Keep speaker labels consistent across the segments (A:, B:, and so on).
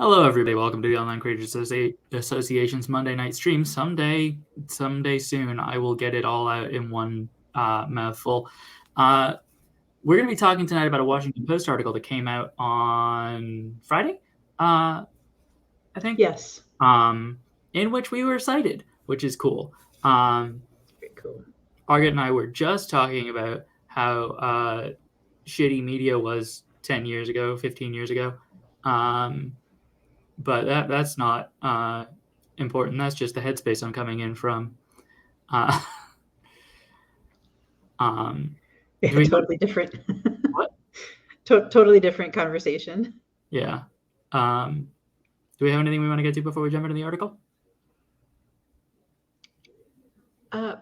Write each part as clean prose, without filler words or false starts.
A: Hello, everybody. Welcome to the Online Creators Association's Monday night stream. Someday soon, I will get it all out in one mouthful. We're going to be talking tonight about a Washington Post article that came out on Friday, I think.
B: Yes.
A: In which we were cited, which is cool.
B: Very cool.
A: Argot and I were just talking about how shitty media was 10 years ago, 15 years ago. But that's not important. That's just the headspace I'm coming in from.
B: Totally different.
A: What?
B: Totally different conversation.
A: Yeah. Do we have anything we want to get to before we jump into the article?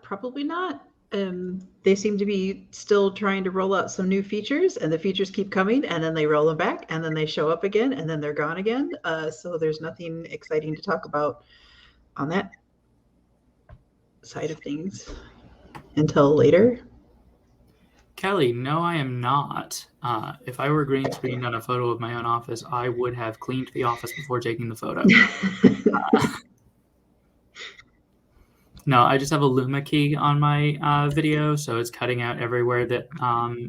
B: Probably not. They seem to be still trying to roll out some new features, and the features keep coming, and then they roll them back, and then they show up again, and then they're gone again. So there's nothing exciting to talk about on that side of things until later.
A: Kelly, no, I am not. If I were green screened on a photo of my own office, I would have cleaned the office before taking the photo. No, I just have a Luma key on my video, so it's cutting out everywhere that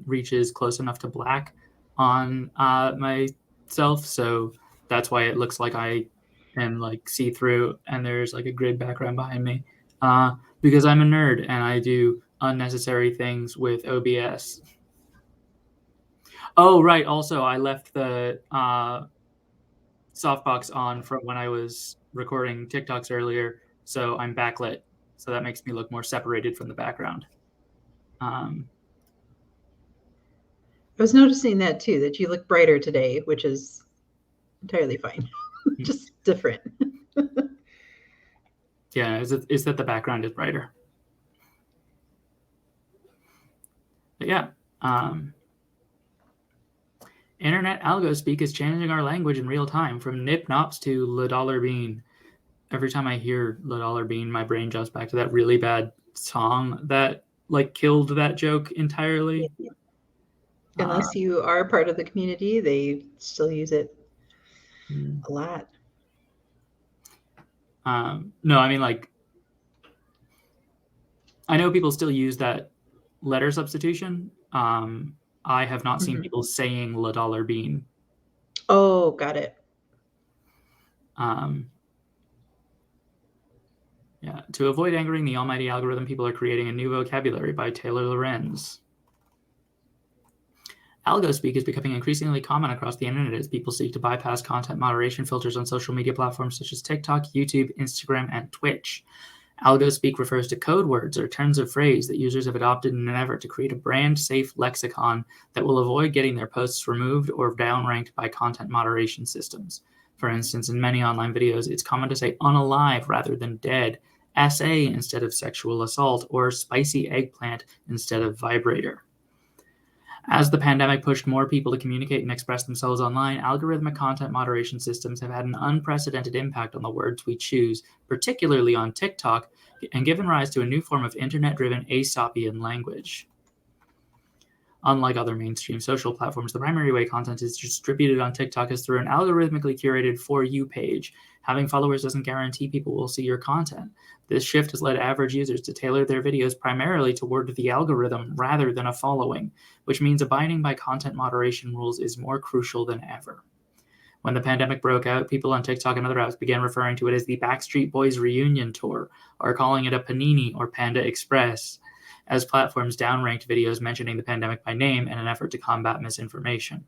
A: reaches close enough to black on myself. So that's why it looks like I am like see-through, and there's like a grid background behind me. Because I'm a nerd and I do unnecessary things with OBS. Oh, right. Also, I left the softbox on from when I was recording TikToks earlier, so I'm backlit. So that makes me look more separated from the background.
B: I was noticing that too, that you look brighter today, which is entirely fine. Just different.
A: Yeah, is that the background is brighter. But yeah. Internet algo speak is changing our language in real time, from nip nops to la dollar bean. Every time I hear la dollar bean, my brain jumps back to that really bad song that like killed that joke entirely.
B: Yeah. Unless you are part of the community, they still use it a lot.
A: No, I mean, like, I know people still use that letter substitution. I have not seen people saying la dollar bean.
B: Oh, got it.
A: Yeah. To avoid angering the almighty algorithm, people are creating a new vocabulary by Taylor Lorenz. Algo speak is becoming increasingly common across the internet as people seek to bypass content moderation filters on social media platforms such as TikTok, YouTube, Instagram, and Twitch. Algo speak refers to code words or turns of phrase that users have adopted in an effort to create a brand-safe lexicon that will avoid getting their posts removed or downranked by content moderation systems. For instance, in many online videos, it's common to say unalive rather than dead, SA instead of sexual assault, or spicy eggplant instead of vibrator. As the pandemic pushed more people to communicate and express themselves online, algorithmic content moderation systems have had an unprecedented impact on the words we choose, particularly on TikTok, and given rise to a new form of internet-driven Aesopian language. Unlike other mainstream social platforms, the primary way content is distributed on TikTok is through an algorithmically curated For You page. Having followers doesn't guarantee people will see your content. This shift has led average users to tailor their videos primarily toward the algorithm rather than a following, which means abiding by content moderation rules is more crucial than ever. When the pandemic broke out, people on TikTok and other apps began referring to it as the Backstreet Boys reunion tour, or calling it a Panini or Panda Express, as platforms downranked videos mentioning the pandemic by name in an effort to combat misinformation.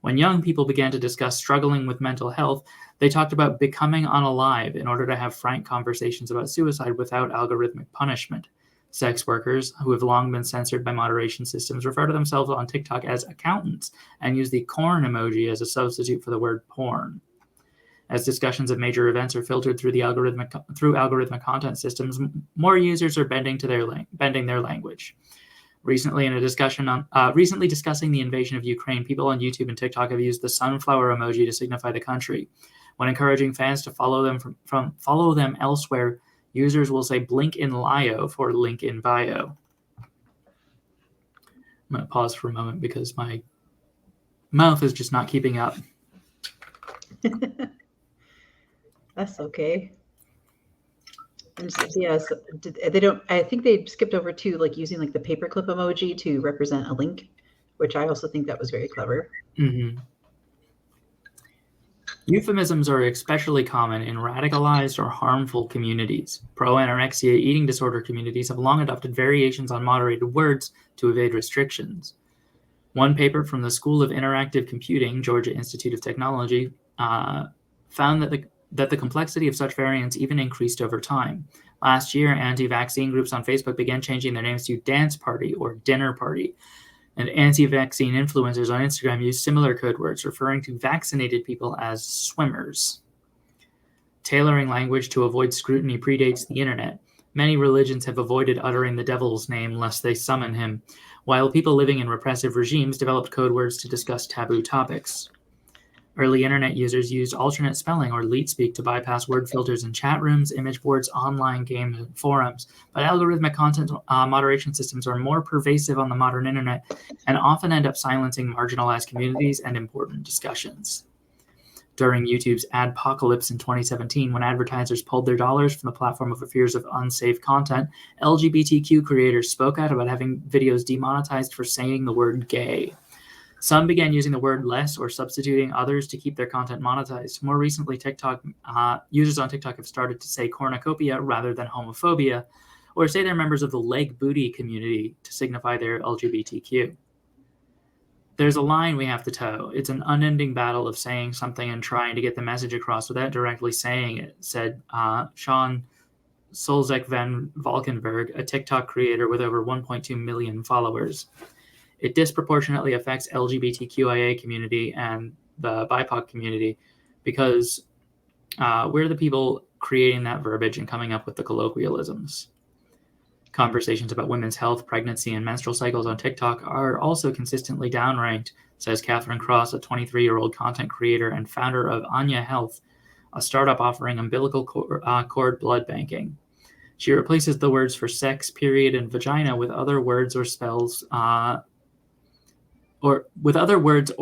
A: When young people began to discuss struggling with mental health, they talked about becoming unalive in order to have frank conversations about suicide without algorithmic punishment. Sex workers, who have long been censored by moderation systems, refer to themselves on TikTok as accountants and use the corn emoji as a substitute for the word porn. As discussions of major events are filtered through algorithmic content systems, more users are bending their language. Recently discussing the invasion of Ukraine, people on YouTube and TikTok have used the sunflower emoji to signify the country. When encouraging fans to follow them elsewhere, users will say "blink in Lio" for "link in bio." I'm going to pause for a moment because my mouth is just not keeping up.
B: That's okay. And yes, they don't. I think they skipped over to like using like the paperclip emoji to represent a link, which I also think that was very clever.
A: Mm-hmm. Euphemisms are especially common in radicalized or harmful communities. Pro-anorexia eating disorder communities have long adopted variations on moderated words to evade restrictions. One paper from the School of Interactive Computing, Georgia Institute of Technology, found that the complexity of such variants even increased over time. Last year, anti-vaccine groups on Facebook began changing their names to Dance Party or Dinner Party, and anti-vaccine influencers on Instagram use similar code words, referring to vaccinated people as swimmers. Tailoring language to avoid scrutiny predates the internet. Many religions have avoided uttering the devil's name lest they summon him, while people living in repressive regimes developed code words to discuss taboo topics. Early internet users used alternate spelling or leet-speak to bypass word filters in chat rooms, image boards, online games, and forums. But algorithmic content moderation systems are more pervasive on the modern internet and often end up silencing marginalized communities and important discussions. During YouTube's adpocalypse in 2017, when advertisers pulled their dollars from the platform over fears of unsafe content, LGBTQ creators spoke out about having videos demonetized for saying the word gay. Some began using the word less or substituting others to keep their content monetized. More recently, users on TikTok have started to say cornucopia rather than homophobia, or say they're members of the leg booty community to signify they're LGBTQ. There's a line we have to toe. It's an unending battle of saying something and trying to get the message across without directly saying it, said Sean Solzek van Valkenburg, a TikTok creator with over 1.2 million followers. It disproportionately affects LGBTQIA community and the BIPOC community because we're the people creating that verbiage and coming up with the colloquialisms. Conversations about women's health, pregnancy, and menstrual cycles on TikTok are also consistently downranked, says Catherine Cross, a 23-year-old content creator and founder of Anya Health, a startup offering umbilical cord blood banking. She replaces the words for sex, period, and vagina with other words or spells or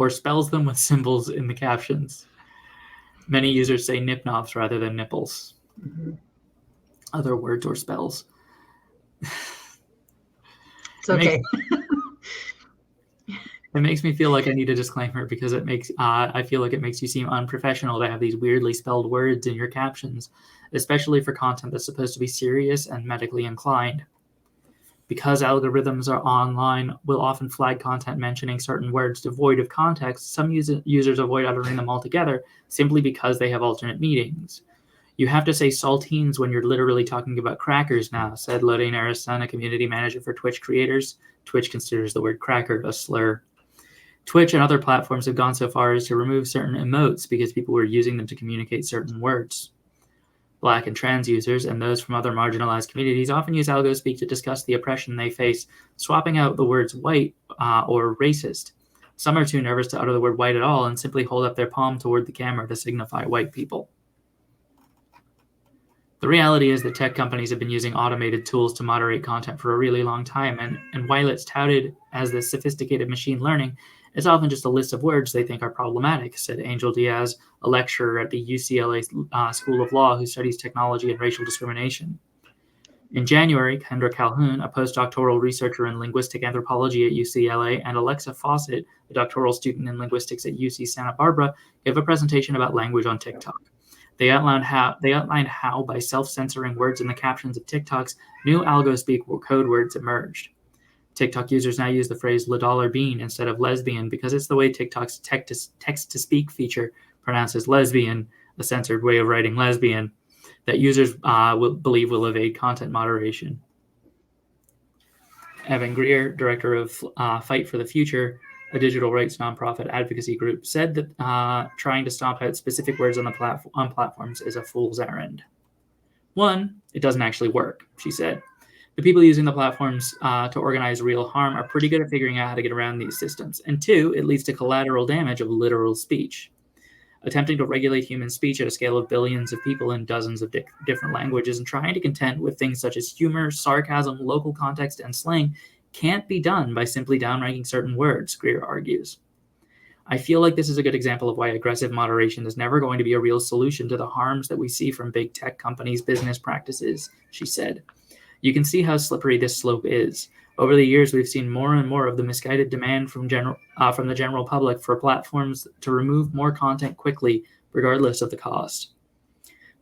A: spells them with symbols in the captions. Many users say nipnops rather than nipples.
B: Mm-hmm.
A: Other words or spells.
B: It's okay.
A: It makes me feel like I need a disclaimer because I feel like it makes you seem unprofessional to have these weirdly spelled words in your captions, especially for content that's supposed to be serious and medically inclined. Because algorithms are online, will often flag content mentioning certain words devoid of context. Some users avoid uttering them altogether simply because they have alternate meanings. You have to say saltines when you're literally talking about crackers now, said Lorena Arison, a community manager for Twitch creators. Twitch considers the word cracker a slur. Twitch and other platforms have gone so far as to remove certain emotes because people were using them to communicate certain words. Black and trans users and those from other marginalized communities often use algo-speak to discuss the oppression they face, swapping out the words white or racist. Some are too nervous to utter the word white at all and simply hold up their palm toward the camera to signify white people. The reality is that tech companies have been using automated tools to moderate content for a really long time, and while it's touted as this sophisticated machine learning, it's often just a list of words they think are problematic, said Angel Diaz, a lecturer at the UCLA School of Law who studies technology and racial discrimination. In January, Kendra Calhoun, a postdoctoral researcher in linguistic anthropology at UCLA, and Alexa Fawcett, a doctoral student in linguistics at UC Santa Barbara, gave a presentation about language on TikTok. They outlined how, by self-censoring words in the captions of TikToks, new algo-speak code words emerged. TikTok users now use the phrase $bean instead of lesbian because it's the way TikTok's text-to-speak feature pronounces lesbian, a censored way of writing lesbian, that users believe will evade content moderation. Evan Greer, director of Fight for the Future, a digital rights nonprofit advocacy group, said that trying to stomp out specific words on platforms is a fool's errand. One, it doesn't actually work, she said. The people using the platforms to organize real harm are pretty good at figuring out how to get around these systems. And two, it leads to collateral damage of literal speech. Attempting to regulate human speech at a scale of billions of people in dozens of different languages and trying to contend with things such as humor, sarcasm, local context, and slang can't be done by simply downranking certain words, Greer argues. I feel like this is a good example of why aggressive moderation is never going to be a real solution to the harms that we see from big tech companies' business practices, she said. You can see how slippery this slope is. Over the years, we've seen more and more of the misguided demand from the general public for platforms to remove more content quickly, regardless of the cost.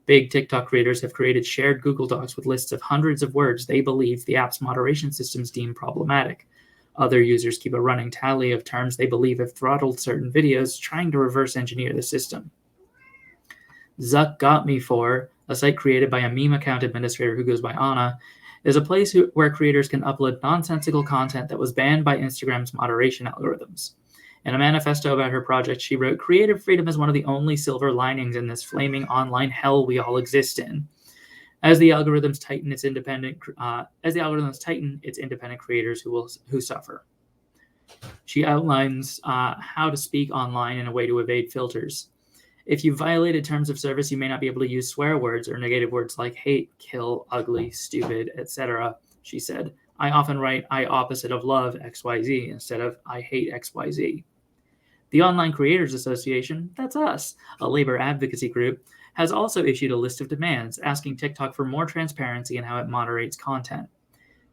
A: Big TikTok creators have created shared Google Docs with lists of hundreds of words they believe the app's moderation systems deem problematic. Other users keep a running tally of terms they believe have throttled certain videos, trying to reverse engineer the system. Zuck Got Me For, a site created by a meme account administrator who goes by Anna, is a place where creators can upload nonsensical content that was banned by Instagram's moderation algorithms. In a manifesto about her project, she wrote, "Creative freedom is one of the only silver linings in this flaming online hell we all exist in. As the algorithms tighten, its independent creators who suffer." She outlines how to speak online in a way to evade filters. If you violated terms of service, you may not be able to use swear words or negative words like hate, kill, ugly, stupid, etc., she said. I often write I opposite of love XYZ instead of I hate XYZ. The Online Creators Association, that's us, a labor advocacy group, has also issued a list of demands asking TikTok for more transparency in how it moderates content.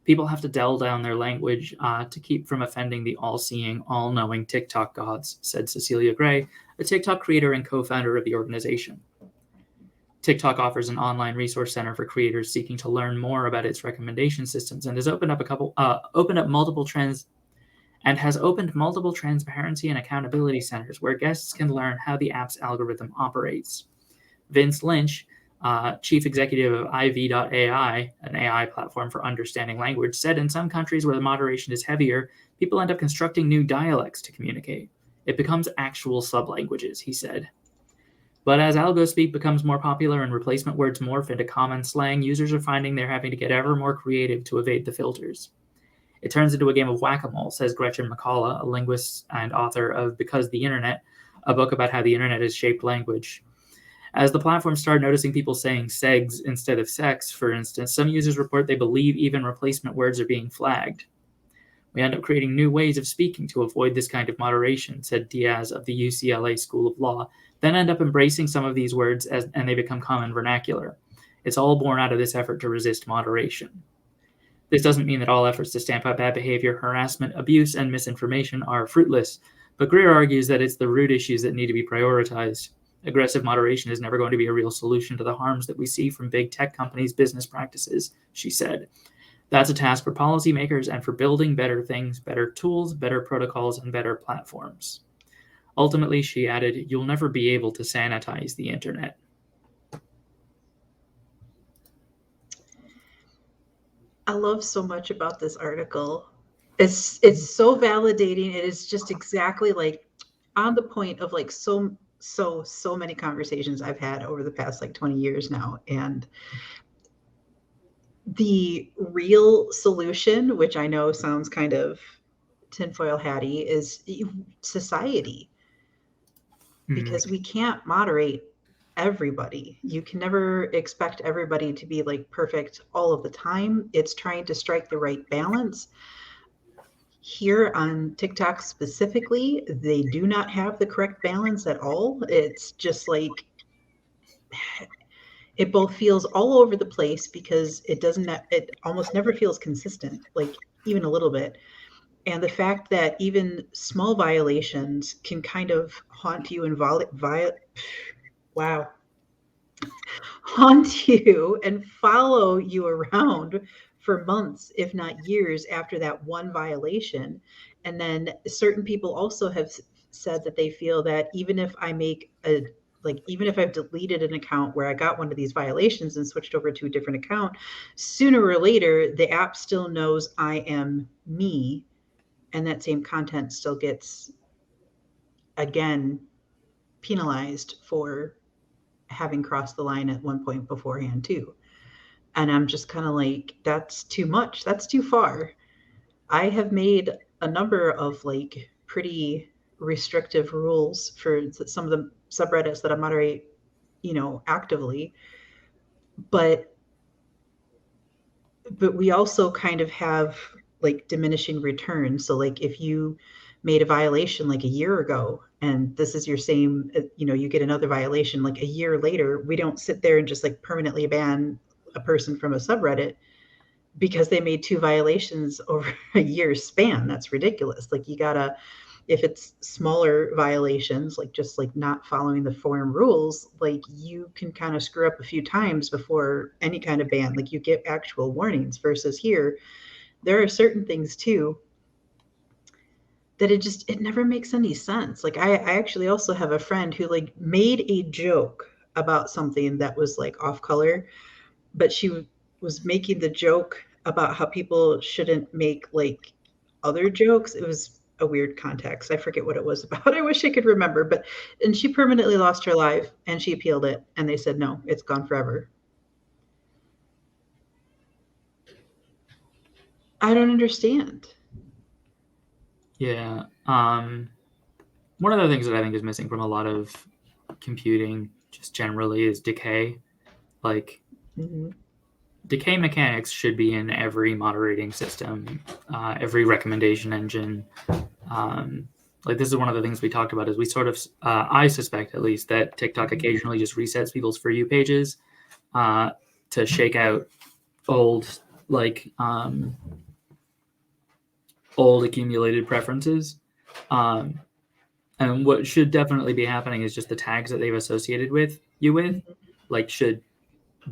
A: People have to dull down their language to keep from offending the all-seeing, all-knowing TikTok gods, said Cecilia Gray, a TikTok creator and co-founder of the organization. TikTok offers an online resource center for creators seeking to learn more about its recommendation systems and has opened multiple transparency and accountability centers where guests can learn how the app's algorithm operates. Vince Lynch, chief executive of IV.ai, an AI platform for understanding language, said in some countries where the moderation is heavier, people end up constructing new dialects to communicate. It becomes actual sublanguages, he said. But as algospeak becomes more popular and replacement words morph into common slang, users are finding they're having to get ever more creative to evade the filters. It turns into a game of whack-a-mole, says Gretchen McCullough, a linguist and author of Because the Internet, a book about how the internet has shaped language. As the platform started noticing people saying segs instead of sex, for instance, some users report they believe even replacement words are being flagged. We end up creating new ways of speaking to avoid this kind of moderation, said Diaz of the UCLA School of Law, then end up embracing some of these words and they become common vernacular. It's all born out of this effort to resist moderation. This doesn't mean that all efforts to stamp out bad behavior, harassment, abuse, and misinformation are fruitless, but Greer argues that it's the root issues that need to be prioritized. Aggressive moderation is never going to be a real solution to the harms that we see from big tech companies' business practices, she said. That's a task for policymakers and for building better things, better tools, better protocols, and better platforms. Ultimately, she added, you'll never be able to sanitize the internet.
B: I love so much about this article. It's so validating. It is just exactly like on the point of like so many conversations I've had over the past like 20 years now. And the real solution, which I know sounds kind of tinfoil hatty, is society. Because we can't moderate everybody. You can never expect everybody to be like perfect all of the time. It's trying to strike the right balance. Here on TikTok specifically, they do not have the correct balance at all. It's just like it both feels all over the place because it almost never feels consistent, like even a little bit. And the fact that even small violations can kind of haunt you and haunt you and follow you around for months, if not years, after that one violation. And then certain people also have said that they feel that even if even if I've deleted an account where I got one of these violations and switched over to a different account, sooner or later, the app still knows I am me, and that same content still gets, again, penalized for having crossed the line at one point beforehand too. And I'm just kind of like, that's too much. That's too far. I have made a number of like pretty restrictive rules for some of the subreddits that I moderate, actively. But we also kind of have like diminishing returns. So like if you made a violation like a year ago, and this is your same, you get another violation like a year later, we don't sit there and just like permanently ban a person from a subreddit because they made 2 violations over a year's span. That's ridiculous. Like, you gotta, if it's smaller violations, like just like not following the forum rules, like you can kind of screw up a few times before any kind of ban. Like, you get actual warnings, versus here, there are certain things too that it never makes any sense. Like, I actually also have a friend who like made a joke about something that was like off color, but she was making the joke about how people shouldn't make like other jokes. It was a weird context. I forget what it was about. I wish I could remember, but and she permanently lost her life, and she appealed it, and they said no, it's gone forever. I don't understand.
A: Yeah. One of the things that I think is missing from a lot of computing just generally is decay. Like, decay mechanics should be in every moderating system, every recommendation engine. Like, this is one of the things we talked about, is we sort of, I suspect at least, that TikTok occasionally just resets people's For You pages to shake out old, like, old accumulated preferences. And what should definitely be happening is just the tags that they've associated with you with, like, should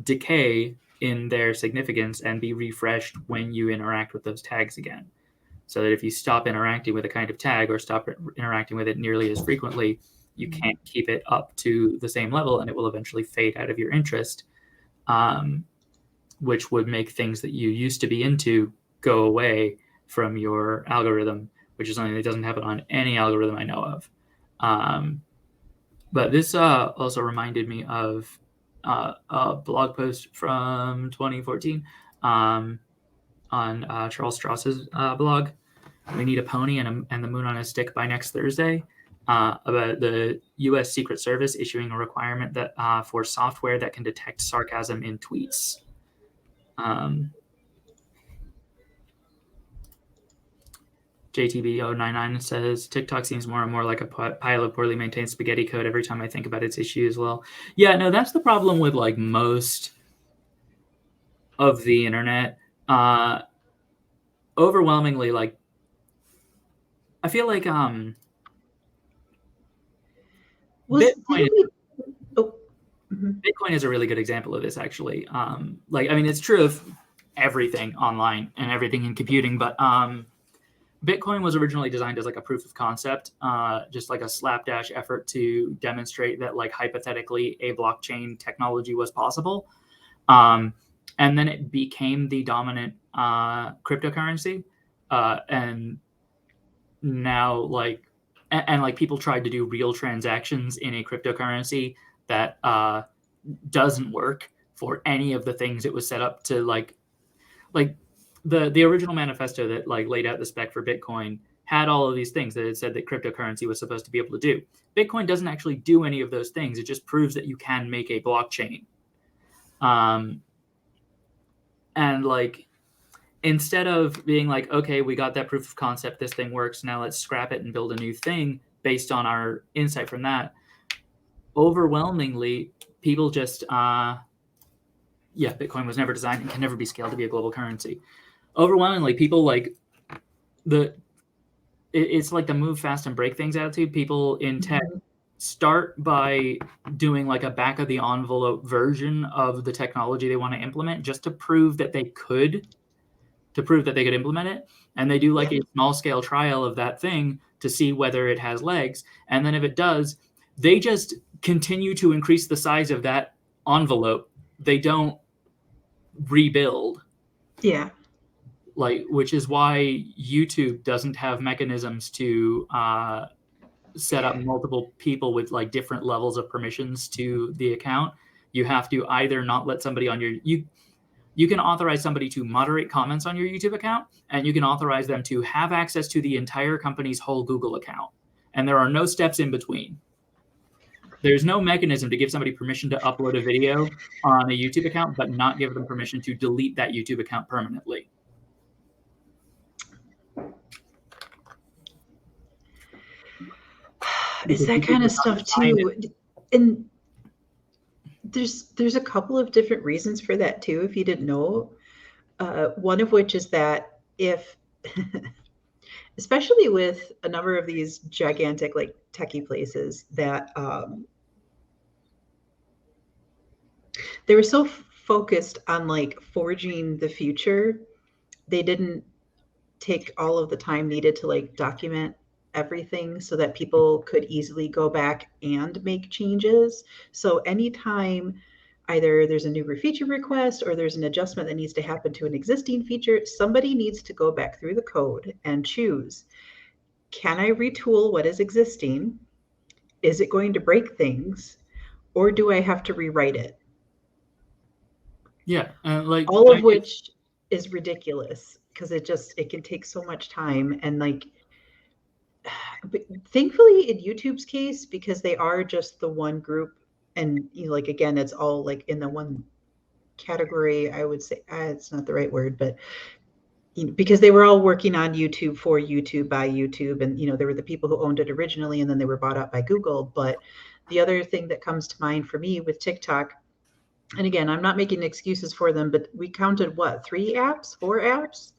A: decay in their significance and be refreshed when you interact with those tags again. So that if you stop interacting with a kind of tag or stop interacting with it nearly as frequently, you can't keep it up to the same level, and it will eventually fade out of your interest, which would make things that you used to be into go away from your algorithm, which is something that doesn't happen on any algorithm I know of. But this also reminded me of a blog post from 2014 on Charles Strauss's blog. We Need a Pony and the Moon on a Stick by Next Thursday, about the U.S. Secret Service issuing a requirement that for software that can detect sarcasm in tweets. JTB099 says, TikTok seems more and more like a pile of poorly maintained spaghetti code every time I think about its issue as well. Yeah, no, that's the problem with like most of the internet. Overwhelmingly, like, I feel like Bitcoin is a really good example of this, actually. Like, I mean, it's true of everything online and everything in computing, but Bitcoin was originally designed as like a proof of concept, just like a slapdash effort to demonstrate that, like, hypothetically a blockchain technology was possible. And then it became the dominant cryptocurrency. And now, like, and like, people tried to do real transactions in a cryptocurrency that doesn't work for any of the things it was set up to, like the original manifesto that like laid out the spec for Bitcoin had all of these things that it said that cryptocurrency was supposed to be able to do. Bitcoin doesn't actually do any of those things. It just proves that you can make a blockchain. And like, instead of being like, okay, we got that proof of concept, this thing works, now let's scrap it and build a new thing based on our insight from that, overwhelmingly people just Bitcoin was never designed and can never be scaled to be a global currency. Overwhelmingly, people like it's like the move fast and break things attitude. People in tech start by doing like a back of the envelope version of the technology they want to implement, just to prove that they could implement it. And they do like a small scale trial of that thing to see whether it has legs. And then if it does, they just continue to increase the size of that envelope. They don't rebuild.
B: Yeah.
A: Like, which is why YouTube doesn't have mechanisms to set up multiple people with like different levels of permissions to the account. You have to either not let somebody on your you can authorize somebody to moderate comments on your YouTube account, and you can authorize them to have access to the entire company's whole Google account. And there are no steps in between. There's no mechanism to give somebody permission to upload a video on a YouTube account, but not give them permission to delete that YouTube account permanently.
B: It's that kind of stuff too. And there's a couple of different reasons for that too, if you didn't know. One of which is that if especially with a number of these gigantic like techie places that they were so focused on like forging the future, they didn't take all of the time needed to like document everything so that people could easily go back and make changes. So anytime either there's a new feature request or there's an adjustment that needs to happen to an existing feature, somebody needs to go back through the code and choose, can I retool what is existing? Is it going to break things? Or do I have to rewrite it?
A: Yeah, like
B: all of which is ridiculous because it can take so much time. And like, but thankfully in YouTube's case, because they are just the one group, and you know, like again, it's all like in the one category. I would say it's not the right word, but you know, because they were all working on YouTube for YouTube by YouTube, and you know, there were the people who owned it originally, and then they were bought out by Google. But the other thing that comes to mind for me with TikTok, and again, I'm not making excuses for them, but we counted what, 4 apps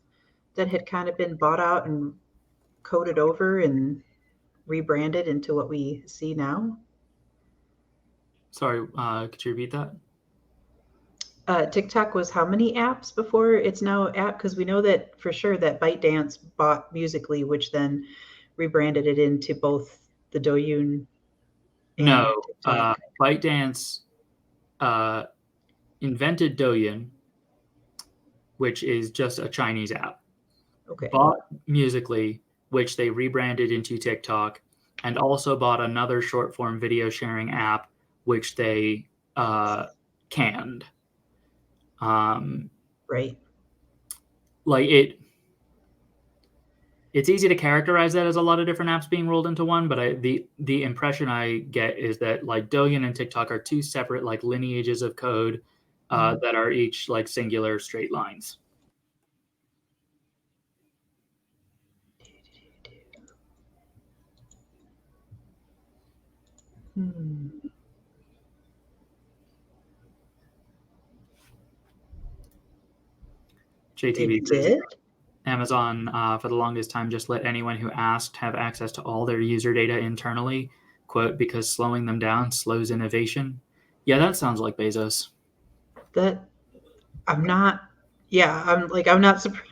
B: that had kind of been bought out and coded over and rebranded into what we see now.
A: Sorry, could you repeat that?
B: TikTok was how many apps before it's now app? Because we know that for sure that ByteDance bought Musically, which then rebranded it into both the Douyin and
A: No,
B: TikTok.
A: ByteDance invented Douyin, which is just a Chinese app.
B: Okay.
A: Bought Musically, which they rebranded into TikTok, and also bought another short form video sharing app, which they canned.
B: Right.
A: Like it's easy to characterize that as a lot of different apps being rolled into one, but the impression I get is that like Douyin and TikTok are two separate like lineages of code that are each like singular straight lines. JTV says Amazon for the longest time just let anyone who asked have access to all their user data internally, quote, because slowing them down slows innovation. Yeah, that sounds like Bezos.
B: That I'm not surprised.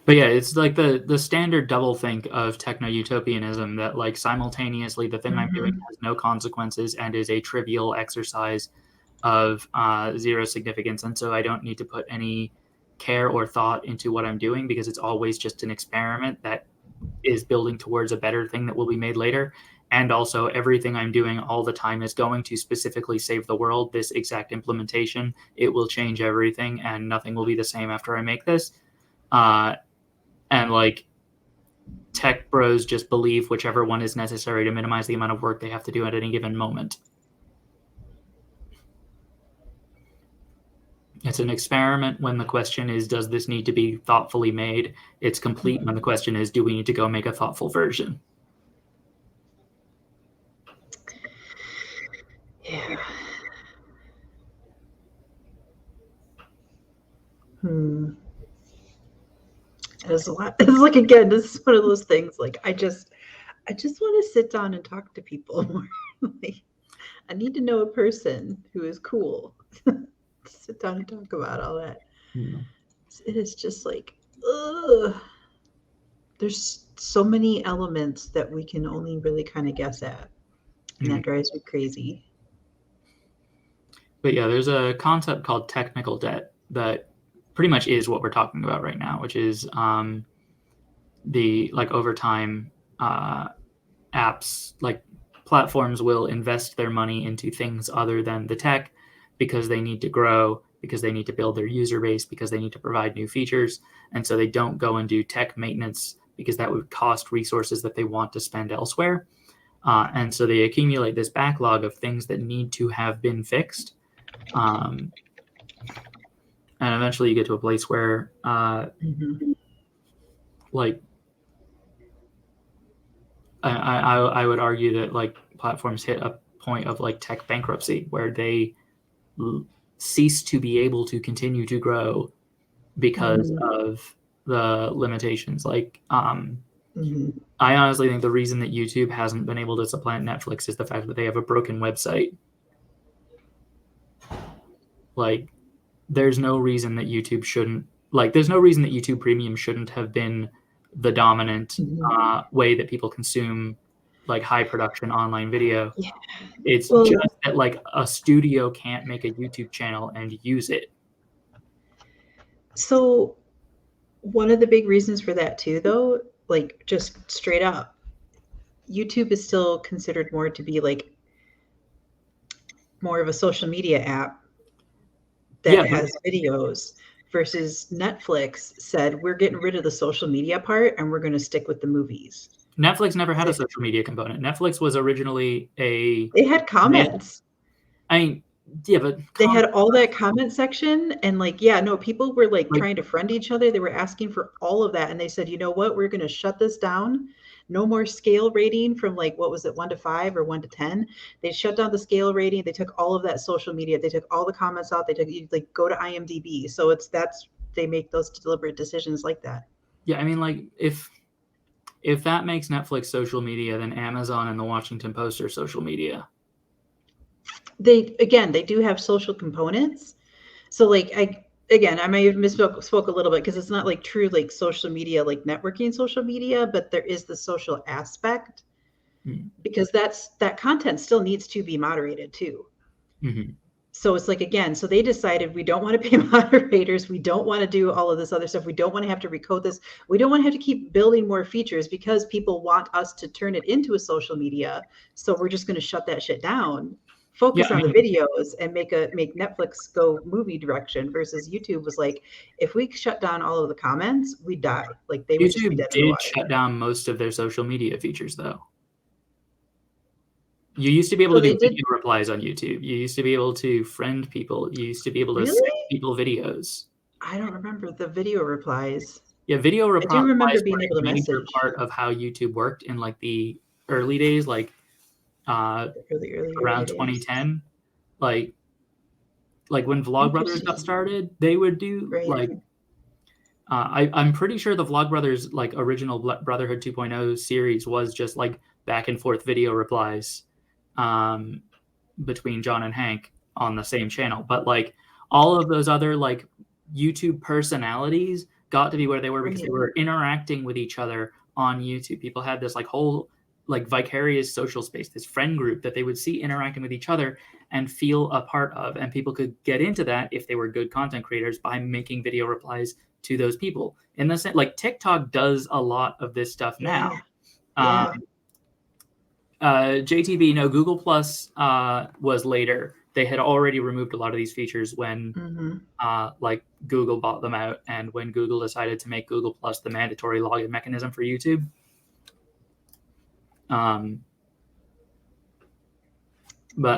A: But yeah, it's like the standard doublethink of techno-utopianism that like simultaneously the thing I'm doing has no consequences and is a trivial exercise of zero significance, and so I don't need to put any care or thought into what I'm doing because it's always just an experiment that is building towards a better thing that will be made later. And also everything I'm doing all the time is going to specifically save the world. This exact implementation, it will change everything and nothing will be the same after I make this. And like tech bros just believe whichever one is necessary to minimize the amount of work they have to do at any given moment. It's an experiment when the question is, does this need to be thoughtfully made? It's complete when the question is, do we need to go make a thoughtful version?
B: Yeah. It's a lot. It's like, again, this is one of those things. Like, I just want to sit down and talk to people more. Like, I need to know a person who is cool. Sit down and talk about all that. It is just like, ugh. There's so many elements that we can only really kind of guess at, and that drives me crazy.
A: But yeah, there's a concept called technical debt that pretty much is what we're talking about right now, which is the like over time apps, like platforms will invest their money into things other than the tech because they need to grow, because they need to build their user base, because they need to provide new features. And so they don't go and do tech maintenance because that would cost resources that they want to spend elsewhere. And so they accumulate this backlog of things that need to have been fixed. And eventually you get to a place where like I would argue that like platforms hit a point of like tech bankruptcy where they cease to be able to continue to grow because of the limitations. Like, I honestly think the reason that YouTube hasn't been able to supplant Netflix is the fact that they have a broken website. Like, there's no reason that YouTube shouldn't, like, there's no reason that YouTube Premium shouldn't have been the dominant way that people consume like high production online video.
B: Yeah.
A: It's just that like a studio can't make a YouTube channel and use it.
B: So one of the big reasons for that too, though, like just straight up, YouTube is still considered more to be like more of a social media app that has videos, versus Netflix said, we're getting rid of the social media part and we're going to stick with the movies.
A: Netflix never had a social media component. Netflix was originally
B: They had comments.
A: I mean, yeah, but
B: they had all that comment section, and like, yeah, no, people were like trying to friend each other. They were asking for all of that, and they said, you know what, we're going to shut this down. No more scale rating from like, what was it, 1 to 5 or 1 to 10. They shut down the scale rating. They took all of that social media. They took all the comments out. They took, like, go to IMDb. So they make those deliberate decisions like that.
A: Yeah, I mean, like, if that makes Netflix social media, then Amazon and the Washington Post are social media.
B: They do have social components. So like, I may have misspoke a little bit, because it's not like true like social media, like networking social media, but there is the social aspect, because that content still needs to be moderated too. So it's like, again, so they decided, we don't want to pay moderators. We don't want to do all of this other stuff. We don't want to have to recode this. We don't want to have to keep building more features because people want us to turn it into a social media. So we're just going to shut that shit down. Focus on the videos and make Netflix go movie direction, versus YouTube was like, if we shut down all of the comments, we die. Like, they would just be dead in the water.
A: Shut down most of their social media features, though. You used to be able to do video replies on YouTube. You used to be able to friend people. You used to be able to send people videos.
B: I don't remember the video replies.
A: Yeah, video replies.
B: I do remember being able to message.
A: Major part of how YouTube worked in like the early days, like around 2010, like when Vlogbrothers got started, they would do like I'm pretty sure the Vlogbrothers like original Brotherhood 2.0 series was just like back and forth video replies between John and Hank on the same channel. But like all of those other like YouTube personalities got to be where they were because they were interacting with each other on YouTube. People had this like whole like vicarious social space, this friend group that they would see interacting with each other and feel a part of. And people could get into that if they were good content creators by making video replies to those people. In the sense, like TikTok does a lot of this stuff now. JTB, no, Google Plus was later. They had already removed a lot of these features when like Google bought them out, and when Google decided to make Google Plus the mandatory login mechanism for YouTube. But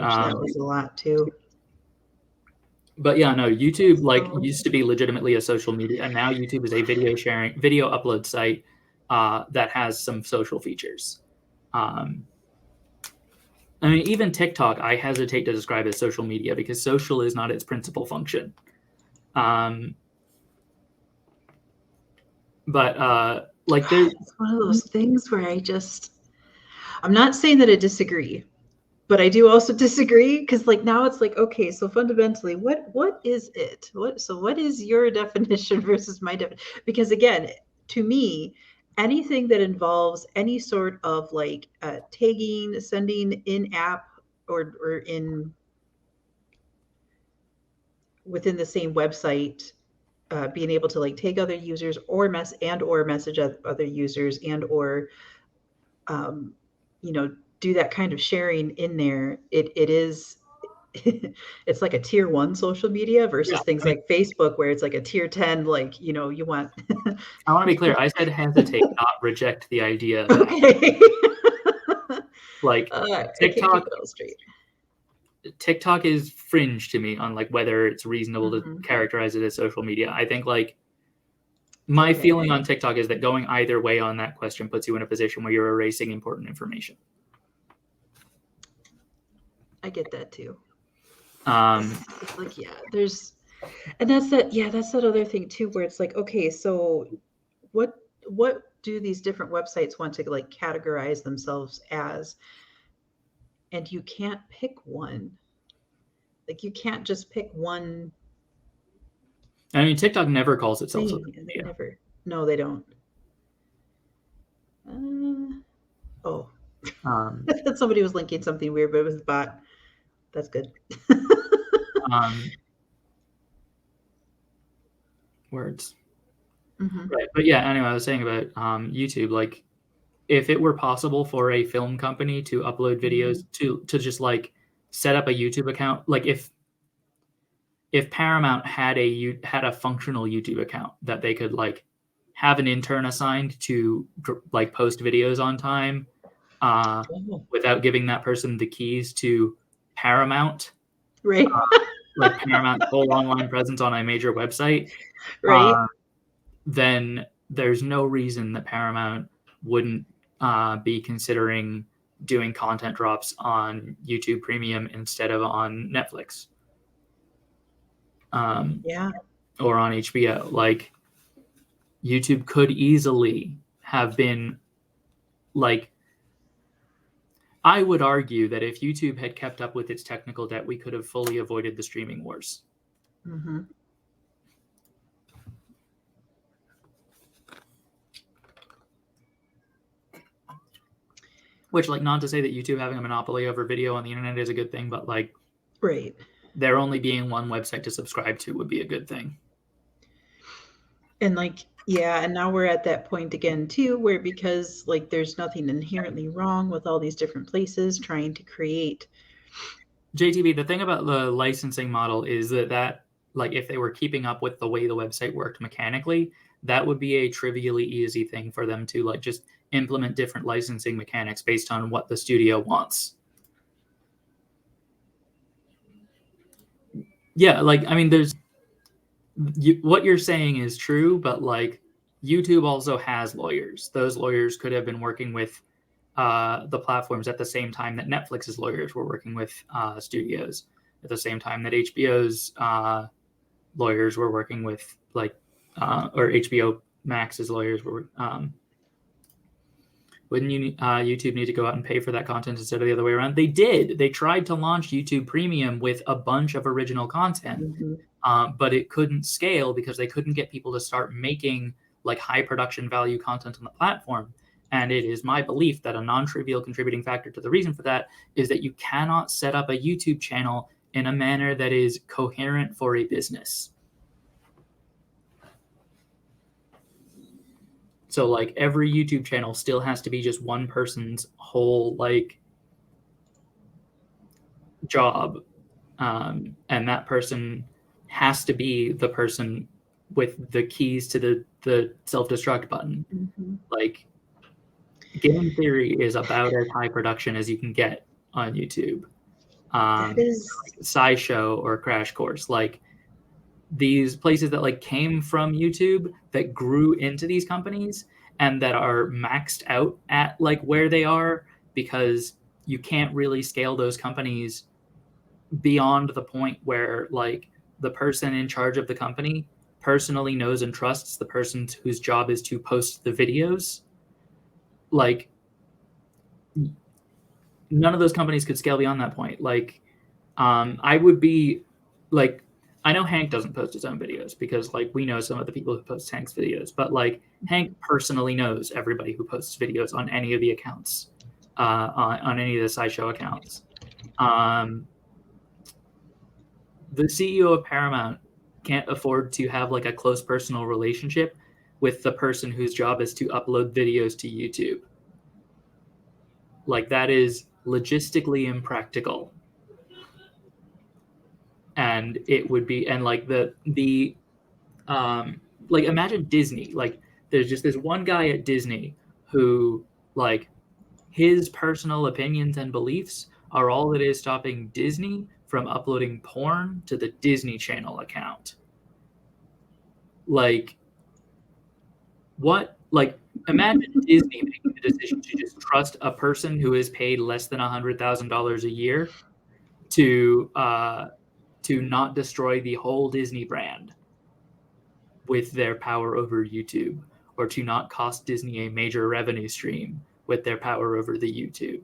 B: that was a lot too.
A: But yeah, no, YouTube like used to be legitimately a social media, and now YouTube is a video upload site that has some social features. I mean, even TikTok, I hesitate to describe as social media because social is not its principal function. But like,
B: it's one of those things where I'm not saying that I disagree, but I do also disagree, because like now it's like, okay, so fundamentally, what is it? What is your definition versus my definition? Because again, to me, anything that involves any sort of like tagging, sending in app or in within the same website, being able to like tag other users or message other users and/or do that kind of sharing in there, it is it's like a tier 1 social media versus things like Facebook, where it's like a tier 10, like, you want.
A: I want to be clear. I said hesitate, not reject the idea that like TikTok is fringe to me on like whether it's reasonable to characterize it as social media. I think like My
B: Okay.
A: feeling on TikTok is that going either way on that question puts you in a position where you're erasing important information.
B: I get that too.
A: It's
B: like, yeah, and that's that other thing too, where it's like, okay, so what do these different websites want to like categorize themselves as? And you can't pick one. Like you can't just pick one
A: I mean, TikTok never calls itself social
B: thing. They
A: media.
B: never. No, they don't. Oh, somebody was linking something weird, but it was the bot. That's good.
A: Words.
B: Mm-hmm.
A: Right. But yeah, anyway, I was saying about YouTube, like if it were possible for a film company to upload videos to just like set up a YouTube account, like if Paramount had a functional YouTube account that they could like have an intern assigned to like post videos on time without giving that person the keys to Paramount,
B: Right.
A: like Paramount's full online presence on a major website,
B: Right.
A: then there's no reason that Paramount wouldn't be considering doing content drops on YouTube Premium instead of on Netflix.
B: Yeah.
A: Or on HBO. Like YouTube could easily have been like, I would argue that if YouTube had kept up with its technical debt, we could have fully avoided the streaming wars.
B: Mm-hmm.
A: Which, like, not to say that YouTube having a monopoly over video on the internet is a good thing, but like,
B: Right.
A: there only being one website to subscribe to would be a good thing.
B: And like, yeah, and now we're at that point again too, where because like there's nothing inherently wrong with all these different places trying to create.
A: JTB, the thing about the licensing model is that like if they were keeping up with the way the website worked mechanically, that would be a trivially easy thing for them to like just implement different licensing mechanics based on what the studio wants. Yeah, like I mean, what you're saying is true, but like YouTube also has lawyers. Those lawyers could have been working with the platforms at the same time that Netflix's lawyers were working with studios, at the same time that HBO's lawyers were working with like or HBO Max's lawyers were. Wouldn't YouTube need to go out and pay for that content instead of the other way around? They did. They tried to launch YouTube Premium with a bunch of original content, but it couldn't scale because they couldn't get people to start making like high production value content on the platform. And it is my belief that a non-trivial contributing factor to the reason for that is that you cannot set up a YouTube channel in a manner that is coherent for a business. So like every YouTube channel still has to be just one person's whole like job. And that person has to be the person with the keys to the self-destruct button. Like Game Theory is about as high production as you can get on YouTube.
B: That is
A: like SciShow or Crash Course, like these places that like came from YouTube that grew into these companies and that are maxed out at like where they are because you can't really scale those companies beyond the point where like the person in charge of the company personally knows and trusts the person whose job is to post the videos. Like none of those companies could scale beyond that point. Like I would be like, I know Hank doesn't post his own videos because like we know some of the people who post Hank's videos, but like Hank personally knows everybody who posts videos on any of the accounts, on any of the SciShow accounts. The CEO of Paramount can't afford to have like a close personal relationship with the person whose job is to upload videos to YouTube. Like that is logistically impractical. And it would be, and like like imagine Disney, like there's just this one guy at Disney who like his personal opinions and beliefs are all that is stopping Disney from uploading porn to the Disney Channel account. Like imagine Disney making the decision to just trust a person who is paid less than $100,000 a year to not destroy the whole Disney brand with their power over YouTube, or to not cost Disney a major revenue stream with their power over the YouTube.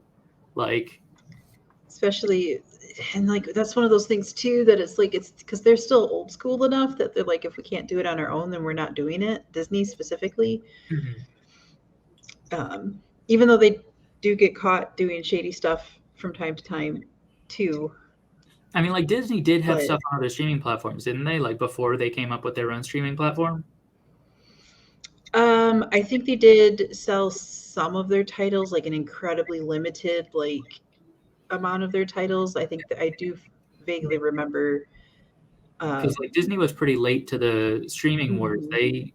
A: Like,
B: especially, and like that's one of those things too that it's like it's because they're still old school enough that they're like, if we can't do it on our own, then we're not doing it. Disney specifically, even though they do get caught doing shady stuff from time to time too.
A: I mean, like Disney did have
B: But
A: stuff on other streaming platforms, didn't they? Like before they came up with their own streaming platform.
B: I think they did sell some of their titles, like an incredibly limited like amount of their titles. I think that I do vaguely remember.
A: Because like Disney was pretty late to the streaming wars.
B: Mhm.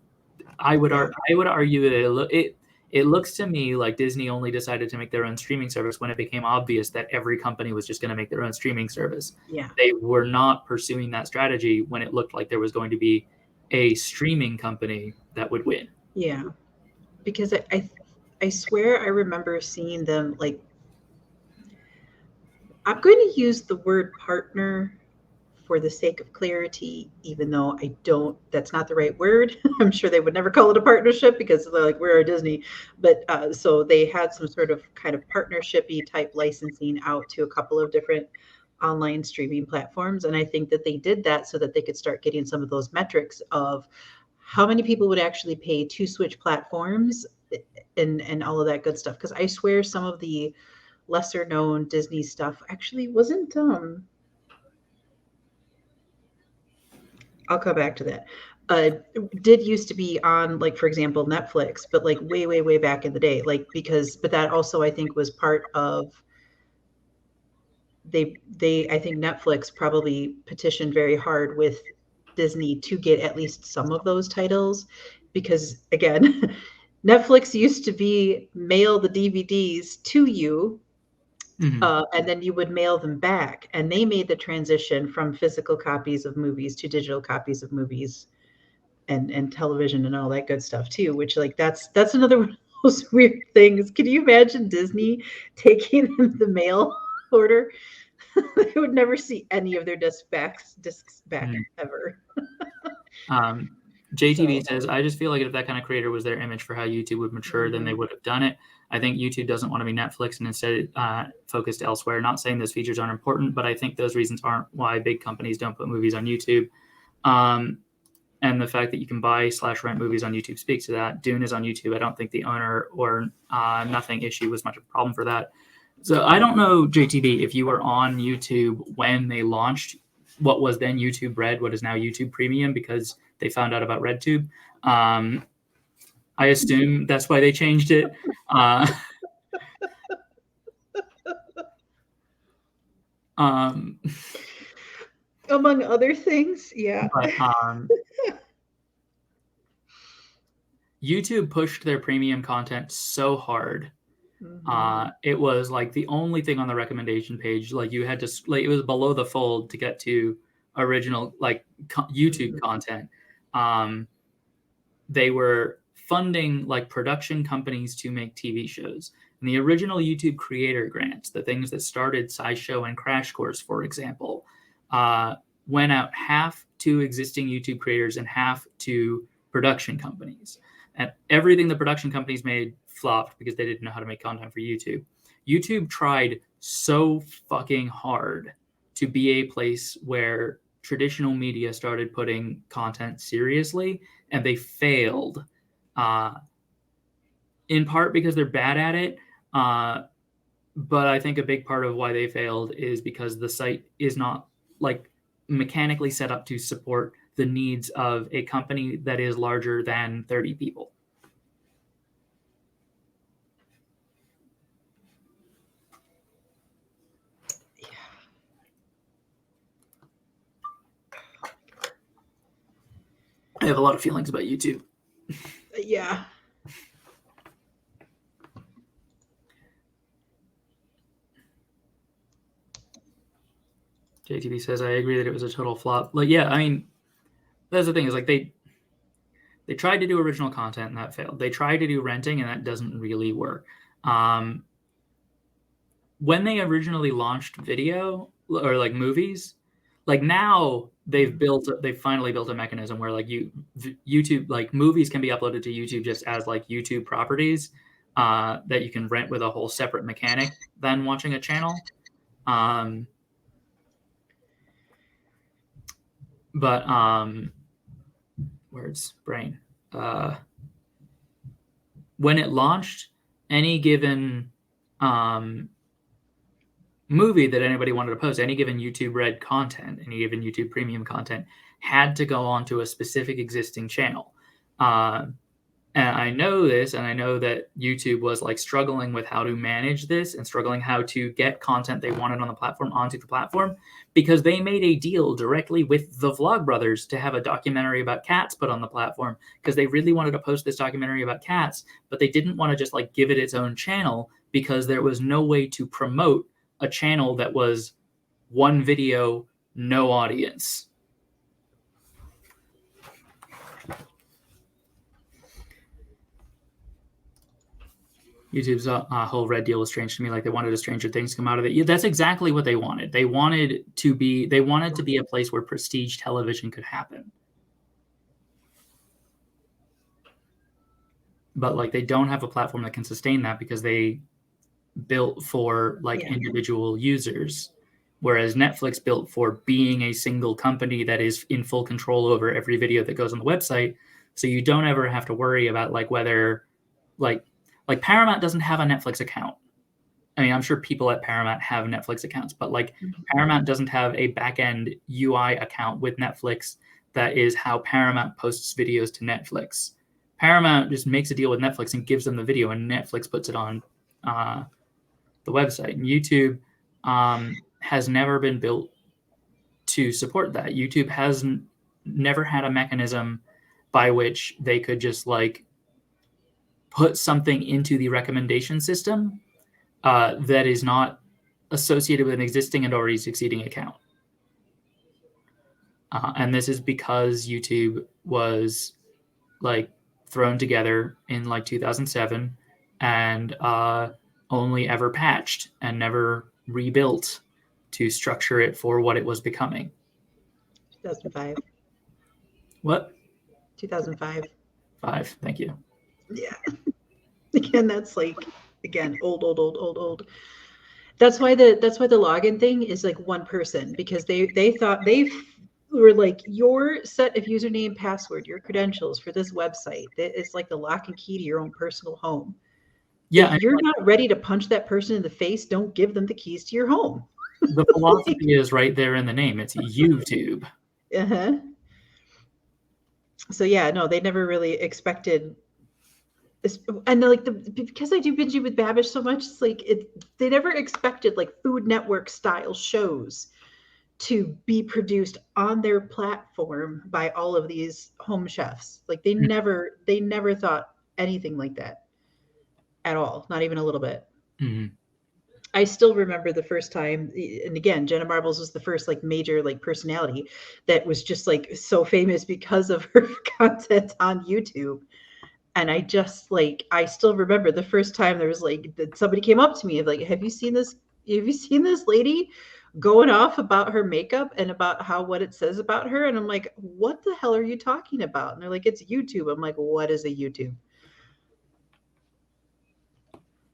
A: I would
B: Yeah,
A: argue that it looks to me like Disney only decided to make their own streaming service when it became obvious that every company was just going to make their own streaming service.
B: yeah,
A: They were not pursuing that strategy when it looked like there was going to be a streaming company that would win.
B: yeah. Because I swear I remember seeing them like, I'm going to use the word partner for the sake of clarity, even though I don't, that's not the right word. I'm sure they would never call it a partnership because they're like, we're a Disney. But so they had some sort of kind of partnershipy type licensing out to a couple of different online streaming platforms. And I think that they did that so that they could start getting some of those metrics of how many people would actually pay to switch platforms and all of that good stuff. Because I swear some of the lesser known Disney stuff actually wasn't I'll come back to that. Uh, did used to be on, like, for example, Netflix, but like way, way, way back in the day. Like because, but that also I think was part of they I think Netflix probably petitioned very hard with Disney to get at least some of those titles because again, Netflix used to be mail the DVDs to you,
A: Mm-hmm.
B: and then you would mail them back. And they made the transition from physical copies of movies to digital copies of movies and television and all that good stuff too. Which like that's another one of those weird things. Can you imagine Disney taking the mail order? They would never see any of their discs back
A: Mm-hmm.
B: ever.
A: JTV
B: So
A: says, I just feel like if that kind of creator was their image for how YouTube would mature, then they
B: mhm.
A: would have done it. I think YouTube doesn't want to be Netflix and instead focused elsewhere. Not saying those features aren't important, but I think those reasons aren't why big companies don't put movies on YouTube. And the fact that you can buy/rent movies on YouTube speaks to that. Dune is on YouTube. I don't think the owner or nothing issue was much of a problem for that. So I don't know, JTV, if you were on YouTube when they launched what was then YouTube Red, what is now YouTube Premium, because they found out about RedTube. I assume that's why they changed it. Um,
B: among other things, yeah.
A: but YouTube pushed their premium content so hard.
B: Mhm.
A: It was like the only thing on the recommendation page. Like you had to, like it was below the fold to get to original like YouTube
B: Mhm.
A: content. They were funding like production companies to make TV shows. And the original YouTube creator grants, the things that started SciShow and Crash Course, for example, uh, went out half to existing YouTube creators and half to production companies. And everything the production companies made flopped because they didn't know how to make content for YouTube. YouTube tried so fucking hard to be a place where traditional media started putting content seriously, and they failed, uh, in part because they're bad at it. Uh, but I think a big part of why they failed is because the site is not like mechanically set up to support the needs of a company that is larger than 30 people. I have a lot of feelings about YouTube.
B: Yeah.
A: JTV says, I agree that it was a total flop. Like, yeah, I mean, that's the thing is like They tried to do original content and that failed. They tried to do renting and that doesn't really work. When they originally launched video or like movies, like now they've finally built a mechanism where like YouTube, like movies can be uploaded to YouTube just as like YouTube properties that you can rent with a whole separate mechanic than watching a channel. Words, brain. When it launched, any given movie that anybody wanted to post, any given YouTube Red content, any given YouTube Premium content, had to go onto a specific existing channel. And I know this, and I know that YouTube was like struggling with how to manage this and struggling how to get content they wanted on the platform onto the platform, because they made a deal directly with the Vlogbrothers to have a documentary about cats put on the platform, because they really wanted to post this documentary about cats, but they didn't want to just like give it its own channel because there was no way to promote a channel that was one video, no audience. YouTube's whole Red deal was strange to me. Like they wanted a Stranger Things come out of it. Yeah, that's exactly what they wanted. They wanted to be a place where prestige television could happen. But like they don't have a platform that can sustain that because they built for like individual users, whereas Netflix built for being a single company that is in full control over every video that goes on the website. So you don't ever have to worry about like whether like Paramount doesn't have a Netflix account. I mean, I'm sure people at Paramount have Netflix accounts, but like Paramount doesn't have a back-end UI account with Netflix. That is how Paramount posts videos to Netflix. Paramount just makes a deal with Netflix and gives them the video, and Netflix puts it on the website. And YouTube has never been built to support that. YouTube has never had a mechanism by which they could just like put something into the recommendation system that is not associated with an existing and already succeeding account. And this is because YouTube was like thrown together in like 2007 and only ever patched and never rebuilt to structure it for what it was becoming.
B: 2005.
A: What?
B: 2005.
A: 5. Thank you.
B: Yeah. Again, that's like old. That's why the login thing is like one person, because they thought they were like your set of username, password, your credentials for this website. It's like the lock and key to your own personal home.
A: Yeah,
B: if you're not ready to punch that person in the face, don't give them the keys to your home.
A: The philosophy is right there in the name. It's YouTube.
B: So yeah, no, they never really expected. And like because I do binge with Babish so much, it's like they never expected like Food Network style shows to be produced on their platform by all of these home chefs. Like they never thought anything like that at all, not even a little bit.
A: Mm-hmm.
B: I still remember the first time, and again, Jenna Marbles was the first like major like personality that was just like so famous because of her content on YouTube. And I just like, I still remember the first time there was like somebody came up to me like, have you seen this lady going off about her makeup and about what it says about her? And I'm like, what the hell are you talking about? And they're like, it's YouTube. I'm like, what is a YouTube?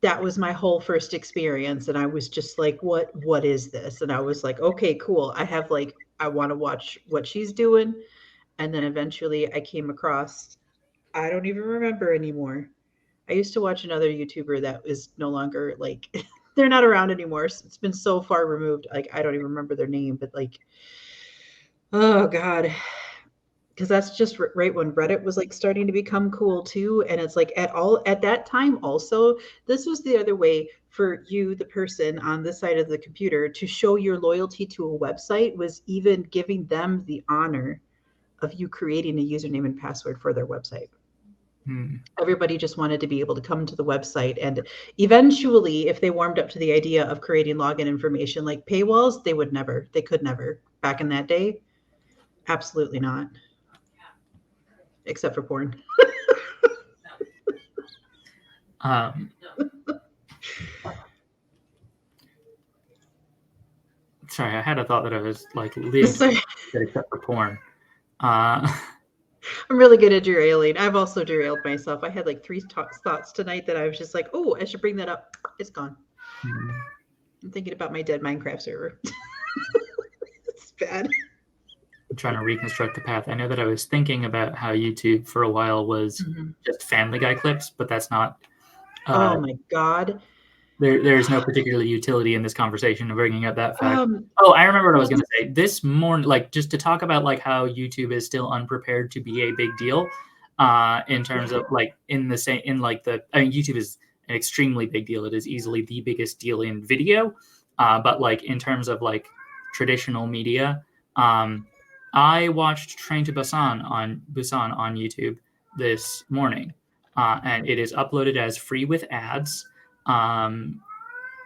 B: That was my whole first experience. And I was just like, what is this? And I was like, okay, cool. I want to watch what she's doing. And then eventually I came across, I don't even remember anymore. I used to watch another YouTuber that is no longer like, they're not around anymore. It's been so far removed. Like, I don't even remember their name, but like, oh God. Because that's just right when Reddit was like starting to become cool too. And it's like at that time also, this was the other way for you, the person on this side of the computer, to show your loyalty to a website was even giving them the honor of you creating a username and password for their website. Everybody just wanted to be able to come to the website. And eventually, if they warmed up to the idea of creating login information like paywalls, they could never back in that day. Absolutely not. except for porn.
A: Sorry, I had a thought that I was like leading
B: Sorry.
A: to except for porn.
B: I'm really good at derailing. I've also derailed myself. I had like 3 thoughts tonight that I was just like, oh, I should bring that up. It's gone. I'm thinking about my dead Minecraft server. It's bad.
A: I'm trying to reconstruct the path. I know that I was thinking about how YouTube for a while was just Family Guy clips, but that's not.
B: Oh my God.
A: There's no particular utility in this conversation of bringing up that fact. I remember what I was going to say. This morning, like, just to talk about like how YouTube is still unprepared to be a big deal, in terms of like I mean, YouTube is an extremely big deal. It is easily the biggest deal in video, but like in terms of like traditional media, I watched Train to Busan on YouTube this morning, and it is uploaded as free with ads. And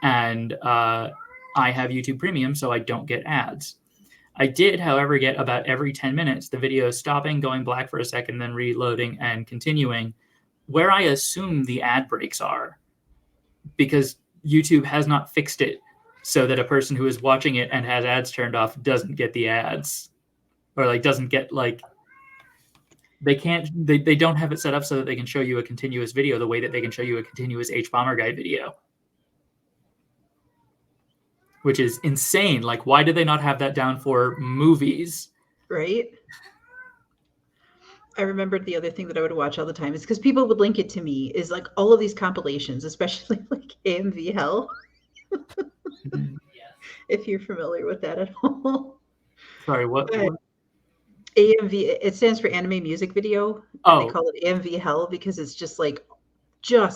A: I have YouTube Premium, so I don't get ads. I did, however, get about every 10 minutes the video stopping, going black for a second, then reloading and continuing, where I assume the ad breaks are, because YouTube has not fixed it so that a person who is watching it and has ads turned off doesn't get the ads, or like doesn't get like they don't have it set up so that they can show you a continuous video the way that they can show you a continuous H-Bomber Guy video, which is insane. Like, why did they not have that down for movies?
B: Right? I remembered the other thing that I would watch all the time is because people would link it to me is like all of these compilations, especially like AMV Hell. If you're familiar with that at all.
A: Sorry, what?
B: AMV, it stands for Anime Music Video. And they call it AMV Hell because it's just like, here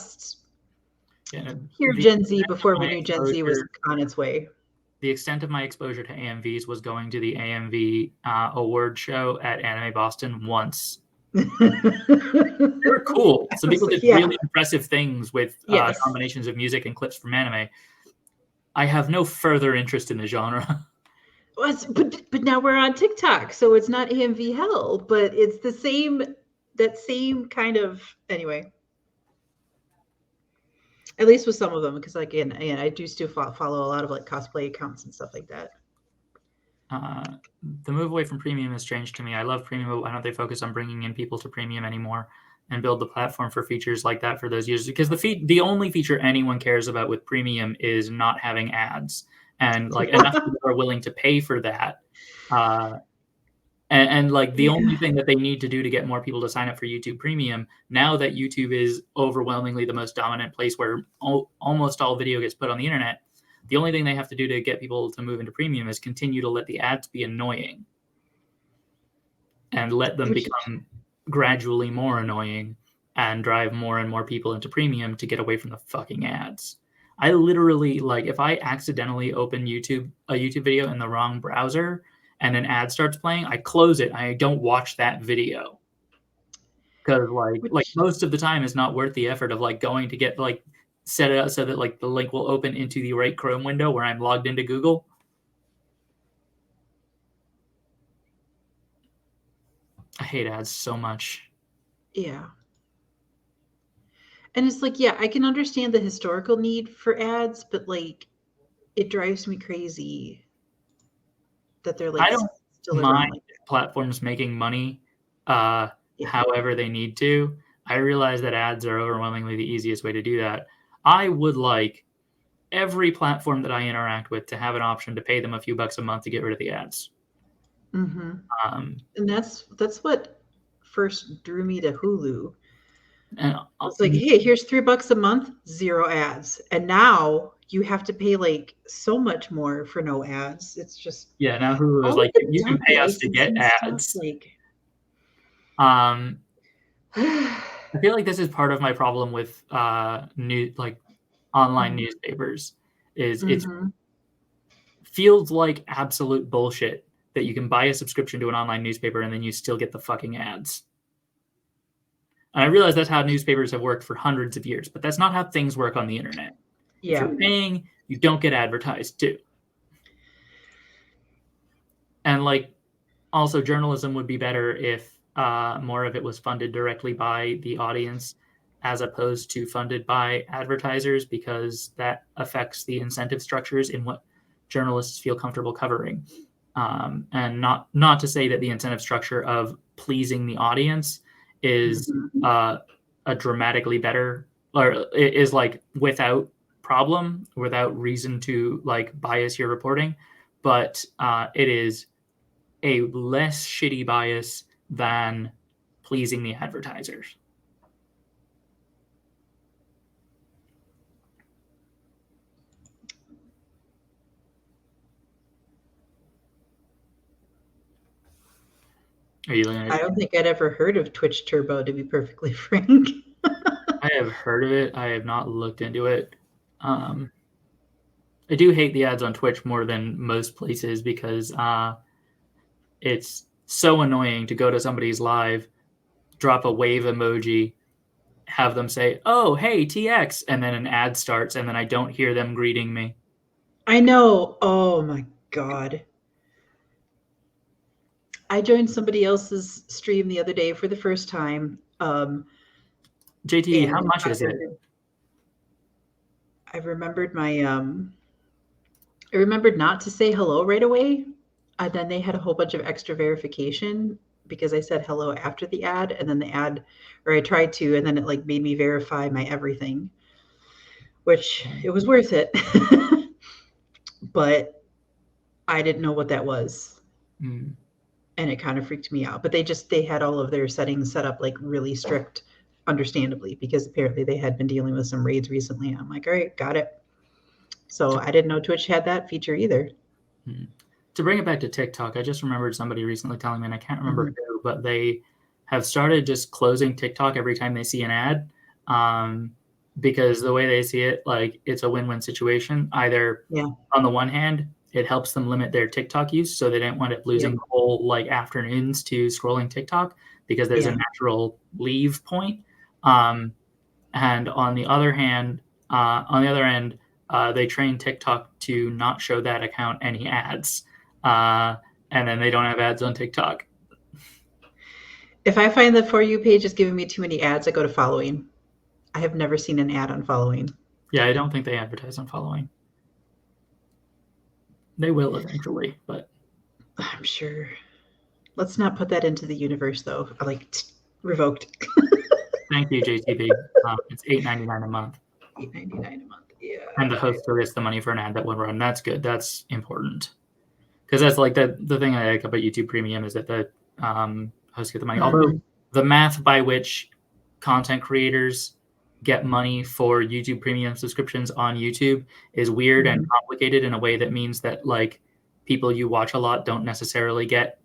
B: Gen Z before we knew Gen Z was on its way.
A: The extent of my exposure to AMVs was going to the AMV award show at Anime Boston once. They were cool. Some people did really impressive things with combinations of music and clips from anime. I have no further interest in the genre.
B: But now we're on TikTok, so it's not AMV Hell, but it's that same kind of, anyway. At least with some of them, because again, I do still follow a lot of like cosplay accounts and stuff like that.
A: The move away from premium is strange to me. I love premium, but why don't they focus on bringing in people to premium anymore and build the platform for features like that for those users? Because the only feature anyone cares about with premium is not having ads, and like enough people are willing to pay for that. And like the only thing that they need to do to get more people to sign up for YouTube Premium, now that YouTube is overwhelmingly the most dominant place where almost all video gets put on the internet, the only thing they have to do to get people to move into Premium is continue to let the ads be annoying and let them become gradually more annoying and drive more and more people into Premium to get away from the fucking ads. I literally, like, if I accidentally open a YouTube video in the wrong browser and an ad starts playing, I close it. I don't watch that video because like most of the time it's not worth the effort of like going to get like set it up so that like the link will open into the right Chrome window where I'm logged into Google. I hate ads so much.
B: Yeah. And it's like, I can understand the historical need for ads, but like it drives me crazy that they're like,
A: I don't mind platforms making money however they need to. I realize that ads are overwhelmingly the easiest way to do that. I would like every platform that I interact with to have an option to pay them a few bucks a month to get rid of the ads.
B: Mm-hmm. And that's what first drew me to Hulu. And it's like, hey, here's $3 a month, 0 ads. And now you have to pay like so much more for no ads. It's just
A: now Hulu is like, you can pay us to get ads. I feel like this is part of my problem with online newspapers is it feels like absolute bullshit that you can buy a subscription to an online newspaper and then you still get the fucking ads. And I realize that's how newspapers have worked for hundreds of years, but that's not how things work on the internet. If you're paying, you don't get advertised too. And like, also journalism would be better if more of it was funded directly by the audience as opposed to funded by advertisers, because that affects the incentive structures in what journalists feel comfortable covering. And not to say that the incentive structure of pleasing the audience is a dramatically better, or is like without problem, without reason to like bias your reporting, but it is a less shitty bias than pleasing the advertisers. Are you looking at
B: I
A: it?
B: don't think I'd ever heard of Twitch Turbo, to be perfectly frank.
A: I have heard of it. I have not looked into it. I do hate the ads on Twitch more than most places, because it's so annoying to go to somebody's live, drop a wave emoji, have them say, "Oh, hey, TX," and then an ad starts, and then I don't hear them greeting me.
B: I know. Oh my God. I joined somebody else's stream the other day for the first time.
A: JT, how
B: And
A: much is it?
B: I remembered I remembered not to say hello right away. And then they had a whole bunch of extra verification because I said hello after the ad, and then the ad, or I tried to, and then it like made me verify my everything, which it was worth it. But I didn't know what that was.
A: Mm.
B: And it kind of freaked me out. But they had all of their settings set up like really strict, understandably, because apparently they had been dealing with some raids recently. I'm like, all right, got it. So I didn't know Twitch had that feature either.
A: To bring it back to TikTok, I just remembered somebody recently telling me, and I can't remember who, but they have started just closing TikTok every time they see an ad, because the way they see it, like, it's a win-win situation. Either on the one hand, it helps them limit their TikTok use, so they don't wind up losing whole like afternoons to scrolling TikTok, because there's a natural leave point. And on the other hand, they train TikTok to not show that account any ads, and then they don't have ads on TikTok.
B: If I find the For You page is giving me too many ads, I go to following. I have never seen an ad on following.
A: Yeah, I don't think they advertise on following. They will eventually, but
B: I'm sure. Let's not put that into the universe, though. Like, revoked.
A: Thank you, JTB. It's $8.99 a month.
B: $8.99 a month. Yeah.
A: And the host still gets the money for an ad that will run. That's good. That's important. Because that's like the thing I like about YouTube Premium, is that the hosts get the money. Although the math by which content creators get money for YouTube Premium subscriptions on YouTube is weird and complicated in a way that means that like people you watch a lot don't necessarily get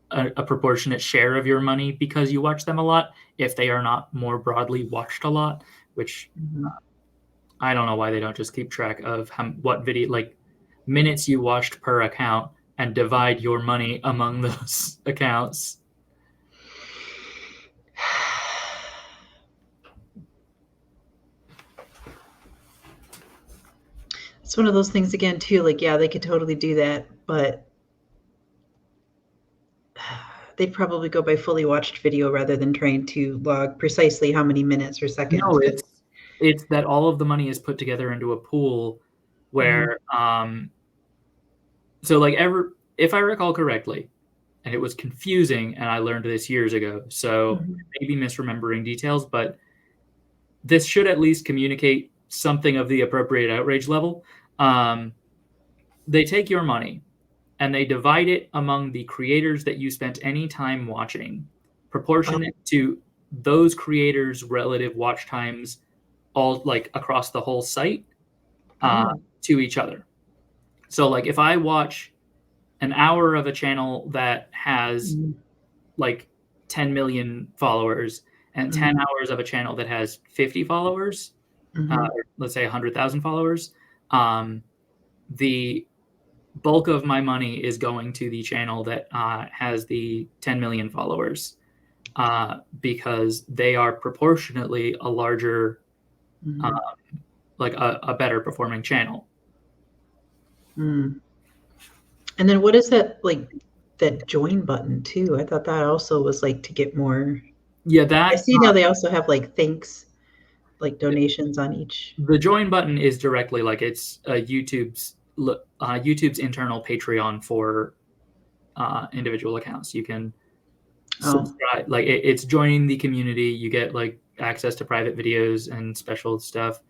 A: a proportionate share of your money because you watch them a lot, if they are not more broadly watched a lot, which I don't know why they don't just keep track of what video, like minutes you watched per account, and divide your money among those accounts.
B: It's one of those things again too, like, yeah, they could totally do that, but they'd probably go by fully watched video rather than trying to log precisely how many minutes or seconds.
A: No, it's that all of the money is put together into a pool where so like if I recall correctly, and it was confusing, and I learned this years ago, so maybe misremembering details, but this should at least communicate something of the appropriate outrage level. They take your money and they divide it among the creators that you spent any time watching, proportionate to those creators' relative watch times, all like across the whole site, to each other. So like if I watch an hour of a channel that has like 10 million followers and 10 hours of a channel that has 50 followers, let's say 100,000 followers, the bulk of my money is going to the channel that has the 10 million followers, because they are proportionately a larger, like a better performing channel.
B: And then what is that like? that join button too. I thought that also was like to get more.
A: Yeah,
B: I
A: that
B: see now they also have like thanks, like donations on each.
A: the join button is directly like it's YouTube's internal Patreon for individual accounts. You can
B: Oh,
A: subscribe, like it's joining the community. You get like access to private videos and special stuff.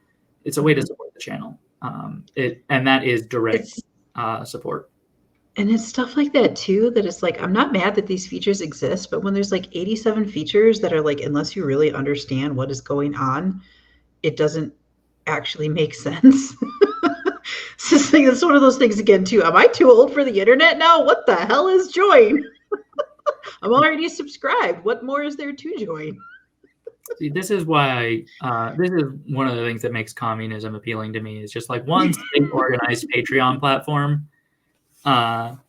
A: It's a way to support the channel. And that is direct
B: it's
A: support.
B: and it's stuff like that too that it's like I'm not mad that these features exist, but when there's like 87 features that are like unless you really understand what is going on, it doesn't actually make sense. It's just like it's one of those things again too. Am I too old for the internet now? What the hell is join? I'm already subscribed. What more is there to join?
A: See, this is why this is one of the things that makes communism appealing to me. Is just like one state organized Patreon platform, and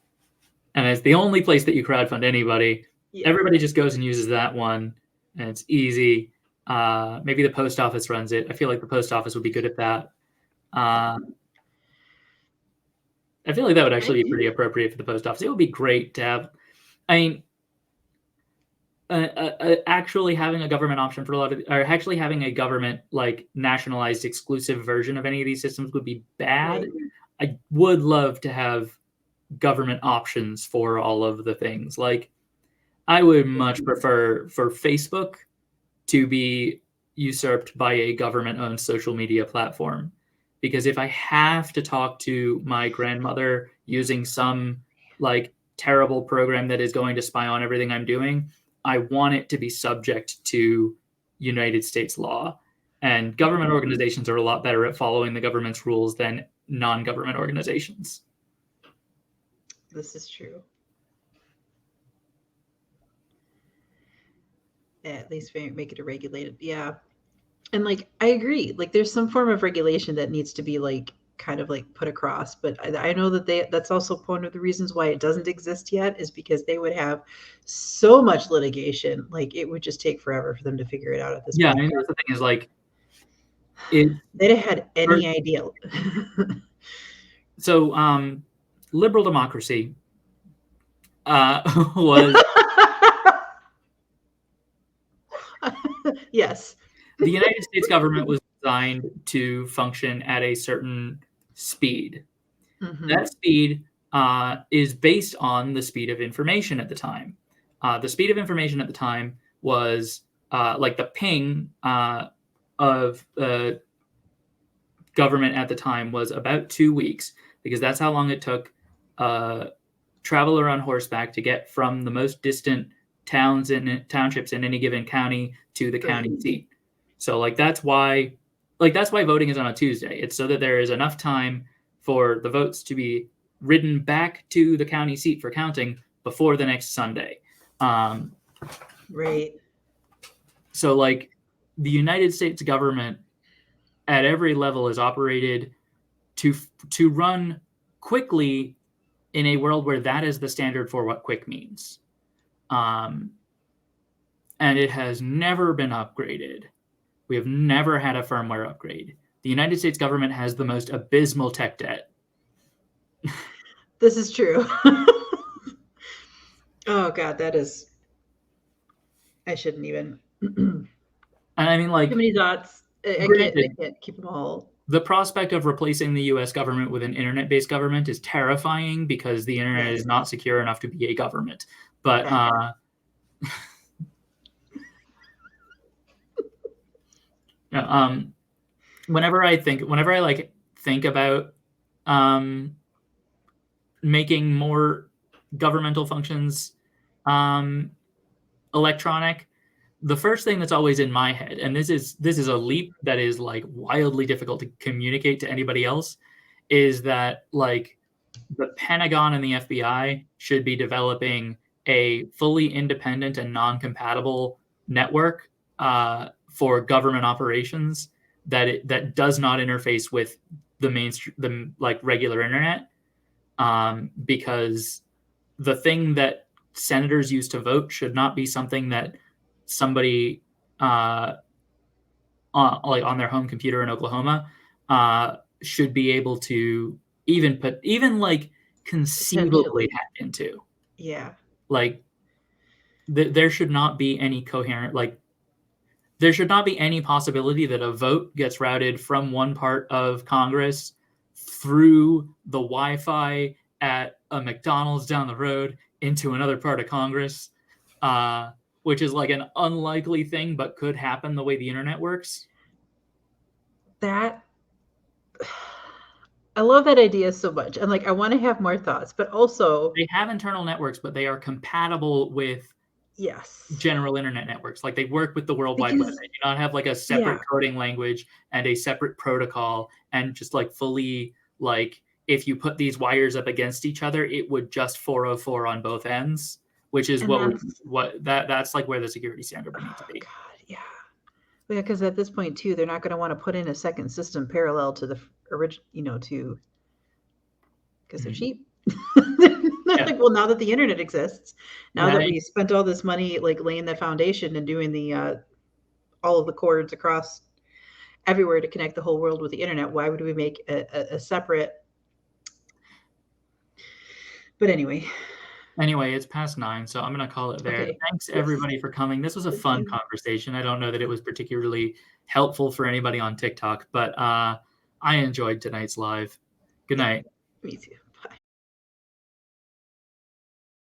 A: it's the only place that you crowdfund anybody.
B: Yeah.
A: Everybody just goes and uses that one, and it's easy. Maybe the post office runs it. I feel like the post office would be good at that. I feel like that would actually be pretty appropriate for the post office. It would be great to have. I mean, actually having a government option for a lot of, or actually having a government like nationalized exclusive version of any of these systems would be bad.
B: Right.
A: I would love to have government options for all of the things. Like, I would much prefer for Facebook to be usurped by a government-owned social media platform. Because if I have to talk to my grandmother using some like terrible program that is going to spy on everything I'm doing, I want it to be subject to United States law. And government organizations are a lot better at following the government's rules than non-government organizations.
B: This is true. At least make it a regulated. Yeah. And like I agree. Like there's some form of regulation that needs to be like kind of like put across, but I know that that's also one of the reasons why it doesn't exist yet is because they would have so much litigation. Like it would just take forever for them to figure it out at this
A: Yeah,
B: point.
A: I mean, that's the thing is like
B: they'd have had any idea.
A: So liberal democracy was
B: yes.
A: The United States government was designed to function at a certain speed.
B: Mm-hmm.
A: That speed is based on the speed of information at the time. The speed of information at the time was like the ping of government at the time was about 2 weeks, because that's how long it took a traveler on horseback to get from the most distant towns and townships in any given county to the county seat. So like that's why voting is on a Tuesday. It's so that there is enough time for the votes to be ridden back to the county seat for counting before the next Sunday.
B: Right.
A: So like the United States government at every level is operated to run quickly in a world where that is the standard for what quick means. And it has never been upgraded. We have never had a firmware upgrade. The United States government has the most abysmal tech debt.
B: This is true. Oh God, that is. I shouldn't even.
A: And I mean, like,
B: too many thoughts. I can't keep them all.
A: The prospect of replacing the U.S. government with an internet-based government is terrifying because the internet is not secure enough to be a government. But whenever I think about making more governmental functions electronic, the first thing that's always in my head, and this is a leap that is like wildly difficult to communicate to anybody else, is that like the Pentagon and the FBI should be developing a fully independent and non-compatible network for government operations that does not interface with the like regular internet, because the thing that senators use to vote should not be something that somebody like on their home computer in Oklahoma should be able to even like conceivably hack into.
B: Yeah.
A: Like, there should not be any coherent, like, there should not be any possibility that a vote gets routed from one part of Congress through the Wi-Fi at a McDonald's down the road into another part of Congress, which is like an unlikely thing, but could happen the way the internet works.
B: That I love that idea so much. And like I want to have more thoughts, but also
A: They have internal networks, but they are compatible with
B: yes.
A: general internet networks. Like, they work with the World Wide Web.
B: Because
A: They do not have like a separate
B: yeah,
A: coding language and a separate protocol and just like fully, like, if you put these wires up against each other, it would just 404 on both ends, which is
B: and that's
A: that's like where the security standard would need to
B: oh
A: be.
B: god, yeah. Yeah, because at this point too, they're not going to want to put in a second system parallel to the original, to because they're
A: Mhm.
B: cheap.
A: Yeah.
B: Like, well, now that the internet exists, now that
A: That
B: we spent all this money like laying the foundation and doing the all of the cords across everywhere to connect the whole world with the internet, why would we make a separate? But anyway,
A: Anyway, it's past 9, so I'm gonna call it there.
B: okay,
A: Thanks
B: yes,
A: everybody for coming. This was a
B: thank
A: fun
B: you.
A: conversation. I don't know that it was particularly helpful for anybody on TikTok, but I enjoyed tonight's live. Good
B: Yeah,
A: night.
B: me too.